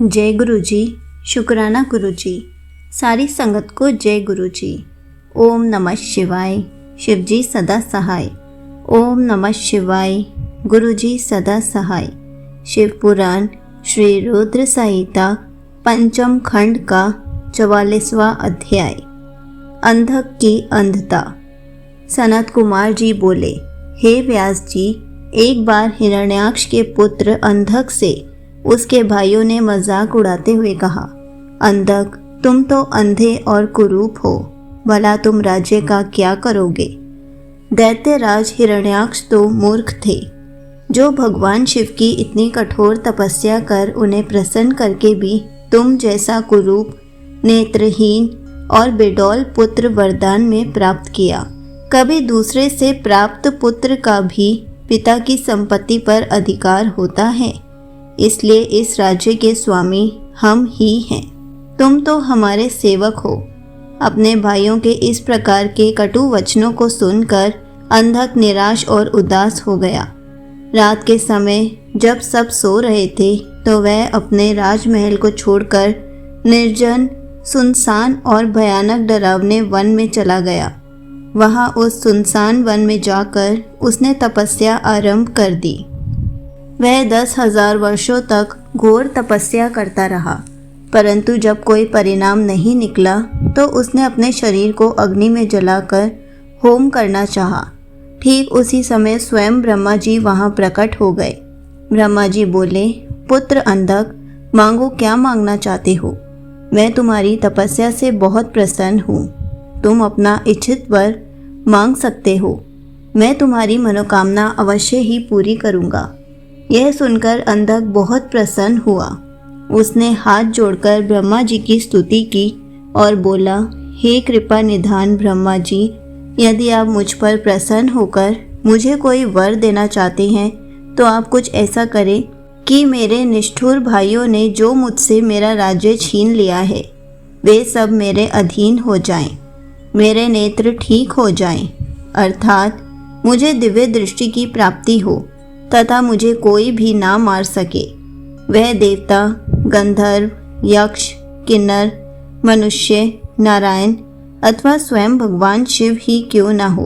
जय गुरु जी। शुक्राना गुरु जी। सारी संगत को जय गुरु जी। ओम नमः शिवाय। शिव जी सदा सहाय। ओम नमः शिवाय। गुरु जी सदा सहाय। शिव पुराण श्री रुद्र संहिता पंचम खंड का 44वां अध्याय। अंधक की अंधता। सनत कुमार जी बोले, हे व्यास जी, एक बार हिरण्याक्ष के पुत्र अंधक से उसके भाइयों ने मजाक उड़ाते हुए कहा, अंधक, तुम तो अंधे और कुरूप हो, भला तुम राज्य का क्या करोगे। दैत्यराज हिरण्याक्ष तो मूर्ख थे, जो भगवान शिव की इतनी कठोर तपस्या कर उन्हें प्रसन्न करके भी तुम जैसा कुरूप, नेत्रहीन और बेडौल पुत्र वरदान में प्राप्त किया। कभी दूसरे से प्राप्त पुत्र का भी पिता की संपत्ति पर अधिकार होता है, इसलिए इस राज्य के स्वामी हम ही हैं। तुम तो हमारे सेवक हो। अपने भाइयों के इस प्रकार के कटु वचनों को सुनकर अंधक निराश और उदास हो गया। रात के समय जब सब सो रहे थे तो वह अपने राजमहल को छोड़कर निर्जन, सुनसान और भयानक डरावने वन में चला गया। वहां उस सुनसान वन में जाकर उसने तपस्या आरंभ कर दी। वह 10,000 वर्षों तक घोर तपस्या करता रहा, परंतु जब कोई परिणाम नहीं निकला तो उसने अपने शरीर को अग्नि में जलाकर होम करना चाहा। ठीक उसी समय स्वयं ब्रह्मा जी वहां प्रकट हो गए। ब्रह्मा जी बोले, पुत्र अंधक, मांगो, क्या मांगना चाहते हो। मैं तुम्हारी तपस्या से बहुत प्रसन्न हूँ। तुम अपना इच्छित वर मांग सकते हो। मैं तुम्हारी मनोकामना अवश्य ही पूरी करूँगा। यह सुनकर अंधक बहुत प्रसन्न हुआ। उसने हाथ जोड़कर ब्रह्मा जी की स्तुति की और बोला, हे कृपा निधान ब्रह्मा जी, यदि आप मुझ पर प्रसन्न होकर मुझे कोई वर देना चाहते हैं तो आप कुछ ऐसा करें कि मेरे निष्ठुर भाइयों ने जो मुझसे मेरा राज्य छीन लिया है वे सब मेरे अधीन हो जाएं, मेरे नेत्र ठीक हो जाएं, अर्थात मुझे दिव्य दृष्टि की प्राप्ति हो तथा मुझे कोई भी ना मार सके। वह देवता, गंधर्व, यक्ष, किन्नर, मनुष्य, नारायण अथवा स्वयं भगवान शिव ही क्यों ना हो।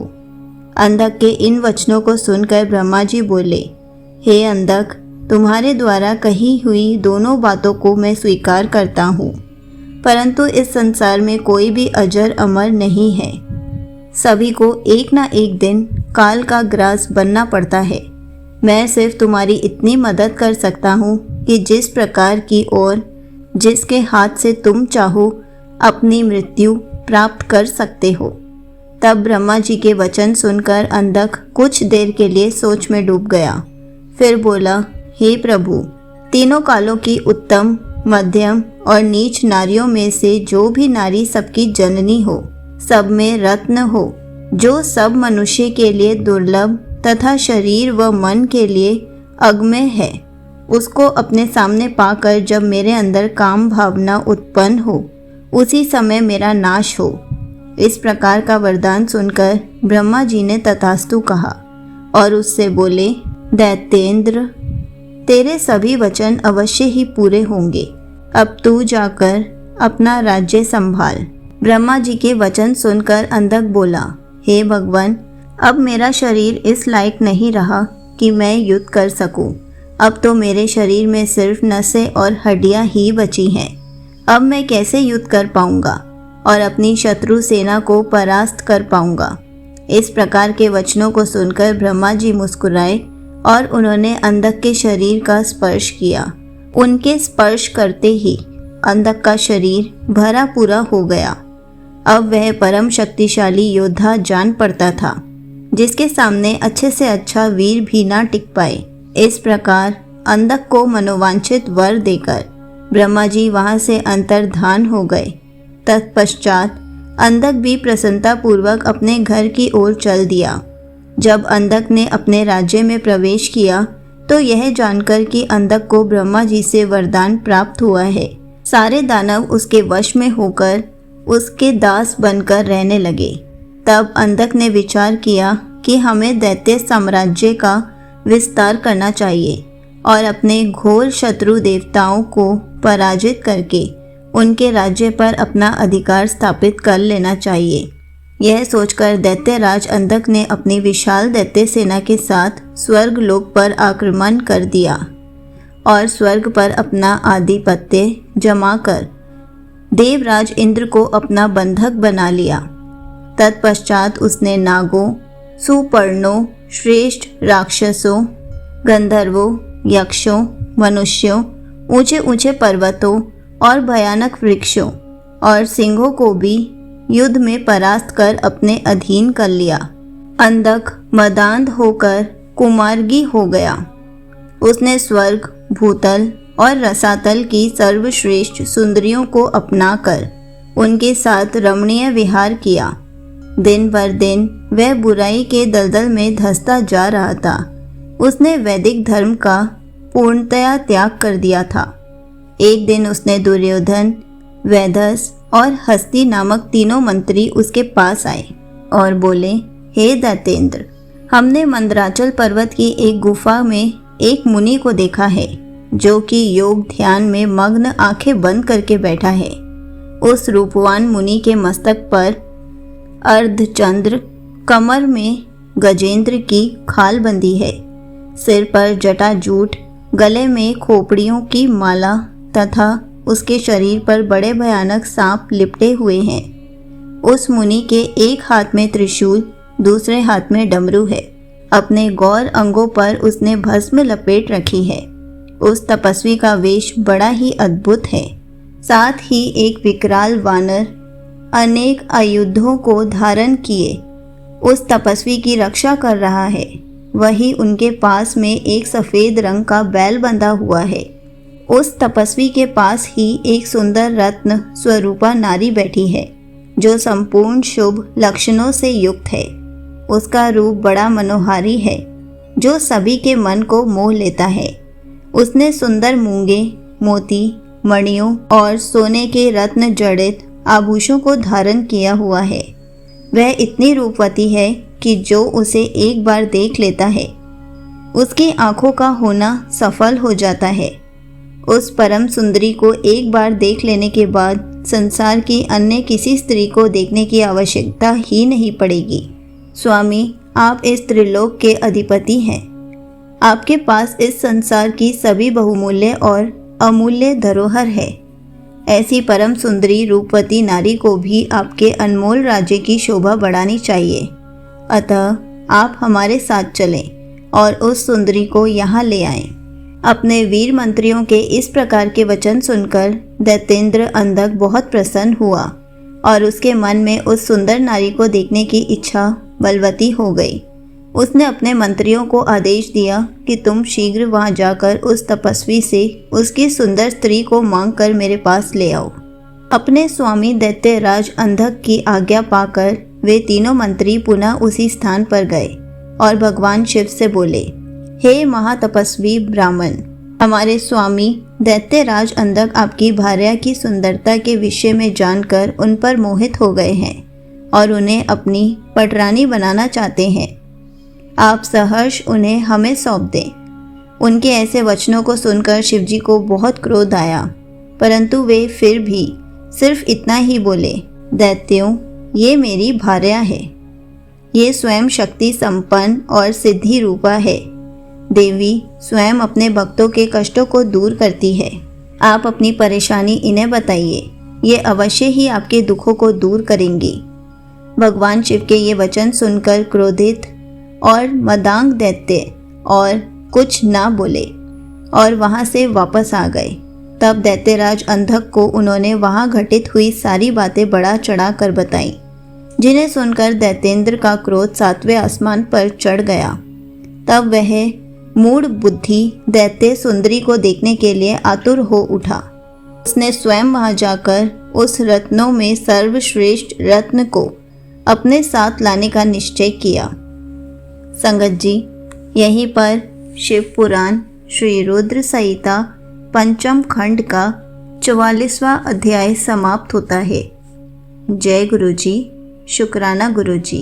अंधक के इन वचनों को सुनकर ब्रह्मा जी बोले, हे अंधक, तुम्हारे द्वारा कही हुई दोनों बातों को मैं स्वीकार करता हूँ, परंतु इस संसार में कोई भी अजर अमर नहीं है। सभी को एक ना एक दिन काल का ग्रास बनना पड़ता है। मैं सिर्फ तुम्हारी इतनी मदद कर सकता हूँ कि जिस प्रकार की और जिसके हाथ से तुम चाहो अपनी मृत्यु प्राप्त कर सकते हो। तब ब्रह्मा जी के वचन सुनकर अंधक कुछ देर के लिए सोच में डूब गया। फिर बोला, हे प्रभु, तीनों कालों की उत्तम, मध्यम और नीच नारियों में से जो भी नारी सबकी जननी हो, सब में रत्न हो, जो सब मनुष्य के लिए दुर्लभ तथा शरीर व मन के लिए अगम्य है, उसको अपने सामने पाकर जब मेरे अंदर काम भावना उत्पन्न हो उसी समय मेरा नाश हो। इस प्रकार का वरदान सुनकर ब्रह्मा जी ने तथास्तु कहा और उससे बोले, दैत्येंद्र, तेरे सभी वचन अवश्य ही पूरे होंगे। अब तू जाकर अपना राज्य संभाल। ब्रह्मा जी के वचन सुनकर अंधक बोला, हे भगवान, अब मेरा शरीर इस लायक नहीं रहा कि मैं युद्ध कर सकूं। अब तो मेरे शरीर में सिर्फ नसें और हड्डियां ही बची हैं। अब मैं कैसे युद्ध कर पाऊंगा और अपनी शत्रु सेना को परास्त कर पाऊंगा। इस प्रकार के वचनों को सुनकर ब्रह्मा जी मुस्कुराए और उन्होंने अंधक के शरीर का स्पर्श किया। उनके स्पर्श करते ही अंधक का शरीर भरा पूरा हो गया। अब वह परम शक्तिशाली योद्धा जान पड़ता था, जिसके सामने अच्छे से अच्छा वीर भी ना टिक पाए। इस प्रकार अंधक को मनोवांछित वर देकर ब्रह्मा जी वहां से अंतर्धान हो गए। तत्पश्चात अंधक भी प्रसन्नता पूर्वक अपने घर की ओर चल दिया। जब अंधक ने अपने राज्य में प्रवेश किया तो यह जानकर कि अंधक को ब्रह्मा जी से वरदान प्राप्त हुआ है, सारे दानव उसके वश में होकर उसके दास बनकर रहने लगे। तब अंधक ने विचार किया कि हमें दैत्य साम्राज्य का विस्तार करना चाहिए और अपने घोर शत्रु देवताओं को पराजित करके उनके राज्य पर अपना अधिकार स्थापित कर लेना चाहिए। यह सोचकर दैत्यराज अंधक ने अपनी विशाल दैत्य सेना के साथ स्वर्ग लोक पर आक्रमण कर दिया और स्वर्ग पर अपना आधिपत्य जमाकर देवराज इंद्र को अपना बंधक बना लिया। तत्पश्चात उसने नागों, सुपर्णों, श्रेष्ठ राक्षसों, गंधर्वों, यक्षों, मनुष्यों, ऊंचे ऊंचे पर्वतों और भयानक वृक्षों और सिंहों को भी युद्ध में परास्त कर अपने अधीन कर लिया। अंधक मदांध होकर कुमार्गी हो गया। उसने स्वर्ग, भूतल और रसातल की सर्वश्रेष्ठ सुंदरियों को अपनाकर उनके साथ रमणीय विहार किया। दिन भर दिन वह बुराई के दलदल में धंसता जा रहा था। उसने वैदिक धर्म का पूर्णतया त्याग कर दिया था। एक दिन उसने दुर्योधन, वैदस और हस्ती नामक तीनों मंत्री उसके पास आए और बोले, हे दैत्येंद्र, हमने मंदराचल पर्वत की एक गुफा में एक मुनि को देखा है जो कि योग ध्यान में मग्न आंखें बंद करके बैठा है। उस रूपवान मुनि के मस्तक पर अर्धचंद्र, कमर में गजेंद्र की खाल बंधी है, सिर पर जटाजूट, गले में खोपड़ियों की माला तथा उसके शरीर पर बड़े भयानक सांप लिपटे हुए हैं। उस मुनि के एक हाथ में त्रिशूल, दूसरे हाथ में डमरू है। अपने गौर अंगों पर उसने भस्म लपेट रखी है। उस तपस्वी का वेश बड़ा ही अद्भुत है। साथ ही एक विकराल वानर अनेक आयुधों को धारण किए उस तपस्वी की रक्षा कर रहा है। वही उनके पास में एक सफ़ेद रंग का बैल बंधा हुआ है। उस तपस्वी के पास ही एक सुंदर रत्न स्वरूपा नारी बैठी है जो संपूर्ण शुभ लक्षणों से युक्त है। उसका रूप बड़ा मनोहारी है जो सभी के मन को मोह लेता है। उसने सुंदर मूंगे, मोती, मणियों और सोने के रत्न जड़ित आभूषणों को धारण किया हुआ है। वह इतनी रूपवती है कि जो उसे एक बार देख लेता है उसकी आंखों का होना सफल हो जाता है। उस परम सुंदरी को एक बार देख लेने के बाद संसार की अन्य किसी स्त्री को देखने की आवश्यकता ही नहीं पड़ेगी। स्वामी, आप इस त्रिलोक के अधिपति हैं। आपके पास इस संसार की सभी बहुमूल्य और अमूल्य धरोहर है। ऐसी परम सुंदरी रूपवती नारी को भी आपके अनमोल राज्य की शोभा बढ़ानी चाहिए। अतः आप हमारे साथ चलें और उस सुंदरी को यहाँ ले आएं। अपने वीर मंत्रियों के इस प्रकार के वचन सुनकर दैत्येंद्र अंधक बहुत प्रसन्न हुआ और उसके मन में उस सुंदर नारी को देखने की इच्छा बलवती हो गई। उसने अपने मंत्रियों को आदेश दिया कि तुम शीघ्र वहां जाकर उस तपस्वी से उसकी सुंदर स्त्री को मांगकर मेरे पास ले आओ। अपने स्वामी दैत्यराज अंधक की आज्ञा पाकर वे तीनों मंत्री पुनः उसी स्थान पर गए और भगवान शिव से बोले, हे महातपस्वी ब्राह्मण, हमारे स्वामी दैत्यराज अंधक आपकी भार्या की सुंदरता के विषय में जानकर उन पर मोहित हो गए हैं और उन्हें अपनी पटरानी बनाना चाहते हैं। आप सहर्ष उन्हें हमें सौंप दें। उनके ऐसे वचनों को सुनकर शिवजी को बहुत क्रोध आया, परंतु वे फिर भी सिर्फ इतना ही बोले, दैत्यों, ये मेरी भार्या है। ये स्वयं शक्ति संपन्न और सिद्धि रूपा है। देवी स्वयं अपने भक्तों के कष्टों को दूर करती है। आप अपनी परेशानी इन्हें बताइए, ये अवश्य ही आपके दुखों को दूर करेंगी। भगवान शिव के ये वचन सुनकर क्रोधित और मदांग दैत्य और कुछ ना बोले और वहां से वापस आ गए। तब दैत्यराज अंधक को उन्होंने वहां घटित हुई सारी बातें बढ़ा चढ़ा कर बताईं, जिन्हें सुनकर दैत्येंद्र का क्रोध 7वें आसमान पर चढ़ गया। तब वह मूढ़ बुद्धि दैत्य सुंदरी को देखने के लिए आतुर हो उठा। उसने स्वयं वहां जाकर उस रत्नों में सर्वश्रेष्ठ रत्न को अपने साथ लाने का निश्चय किया। संगत जी, यहीं पर शिव पुराण श्री रुद्र संहिता पंचम खंड का 44वां अध्याय समाप्त होता है। जय गुरु जी। शुक्राना गुरु जी।